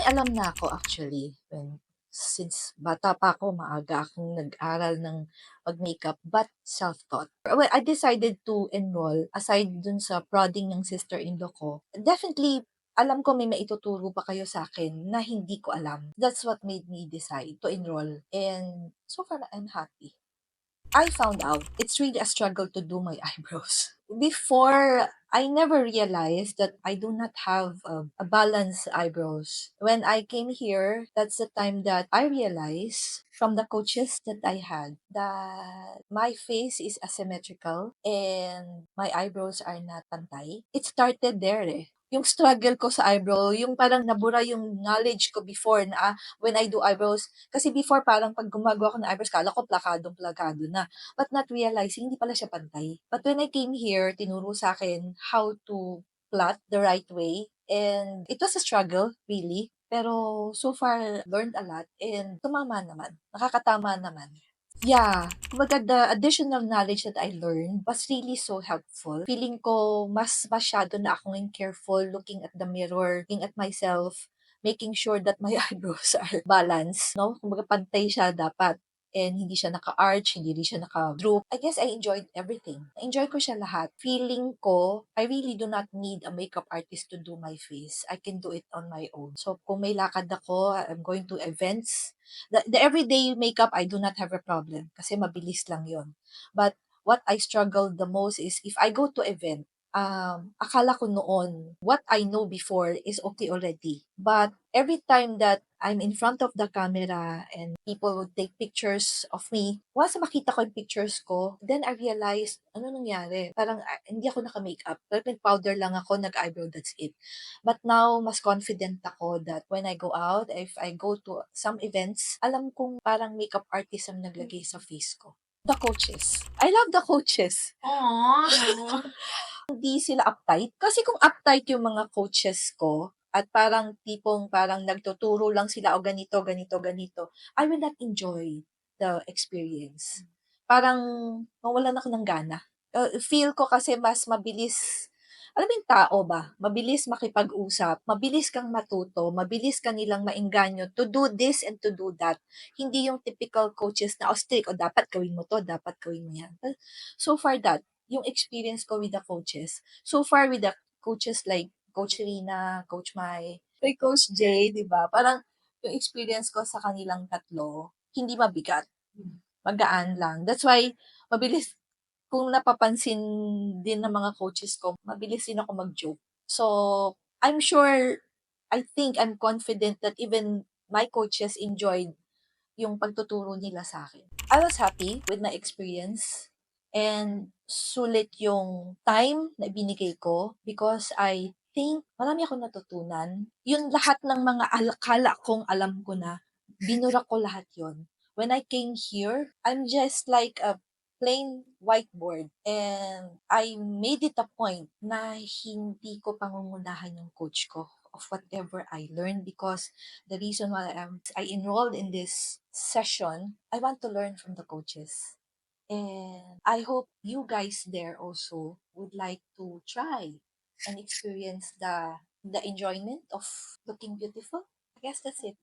May alam na ako actually since bata pa ako maaga akong nag-aral ng mag-makeup but self-taught. Well, I decided to enroll aside dun sa prodding ng sister-in-law ko. Definitely alam ko may maituturo pa kayo sa akin na hindi ko alam. That's what made me decide to enroll and so far I'm happy. I found out it's really a struggle to do my eyebrows. Before, I never realized that I do not have a balanced eyebrows. When I came here, that's the time that I realized from the coaches that I had that my face is asymmetrical and my eyebrows are not pantay. It started there eh. Yung struggle ko sa eyebrow, yung parang nabura yung knowledge ko before na when I do eyebrows, kasi before parang pag gumagawa ko ng eyebrows, kala ko plakadong-plakado na. But not realizing, hindi pala siya pantay. But when I came here, tinuro sa akin how to plait the right way. And it was a struggle, really. Pero so far, learned a lot. And tumama naman. Nakakatama naman. Yeah, kumbaga the additional knowledge that I learned was really so helpful. Feeling ko mas masyado na akong careful looking at the mirror, looking at myself, making sure that my eyebrows are balanced, no? Kumbaga pantay siya dapat. And hindi siya naka-arch, hindi rin siya naka-droop. I guess I enjoyed everything. Enjoy ko siya lahat. Feeling ko, I really do not need a makeup artist to do my face. I can do it on my own. So, kung may lakad ako, I'm going to events, the everyday makeup, I do not have a problem kasi mabilis lang yon. But what I struggle the most is if I go to event, akala ko noon, what I know before is okay already. But every time that I'm in front of the camera and people would take pictures of me, once makita ko yung pictures ko, then I realized, ano nangyari? Parang hindi ako naka-makeup. Pero powder lang ako, nag-eyebrow, that's it. But now, mas confident ako that when I go out, if I go to some events, alam kong parang makeup artist ang naglagay sa face ko. The coaches. I love the coaches. Aww. Hindi sila uptight. Kasi kung uptight yung mga coaches ko, at parang tipong parang nagtuturo lang sila o ganito, ganito, ganito, I will not enjoy the experience. Parang mawalan ako ng gana. Feel ko kasi mas mabilis, alam mo yung tao ba? Mabilis makipag-usap, mabilis kang matuto, mabilis ka nilang maengganyo to do this and to do that. Hindi yung typical coaches na, strict, o dapat gawin mo to, dapat gawin mo yan. So far that, yung experience ko with the coaches. So far with the coaches like Coach Rina, Coach Mai, kay Coach Jay, di ba? Parang yung experience ko sa kanilang tatlo, hindi mabigat. Magaan lang. That's why, mabilis, kung napapansin din ng mga coaches ko, mabilis din ako mag-joke. So, I'm sure, I think, I'm confident that even my coaches enjoyed yung pagtuturo nila sa akin. I was happy with my experience and sulit yung time na binigay ko because I think marami akong natutunan. Yung lahat ng mga akala kong alam ko na, binura ko lahat yon. When I came here, I'm just like a plain whiteboard and I made it a point na hindi ko pangungunahan yung coach ko of whatever I learned because the reason why I enrolled in this session, I want to learn from the coaches. And I hope you guys there also would like to try and experience the enjoyment of looking beautiful. I guess that's it.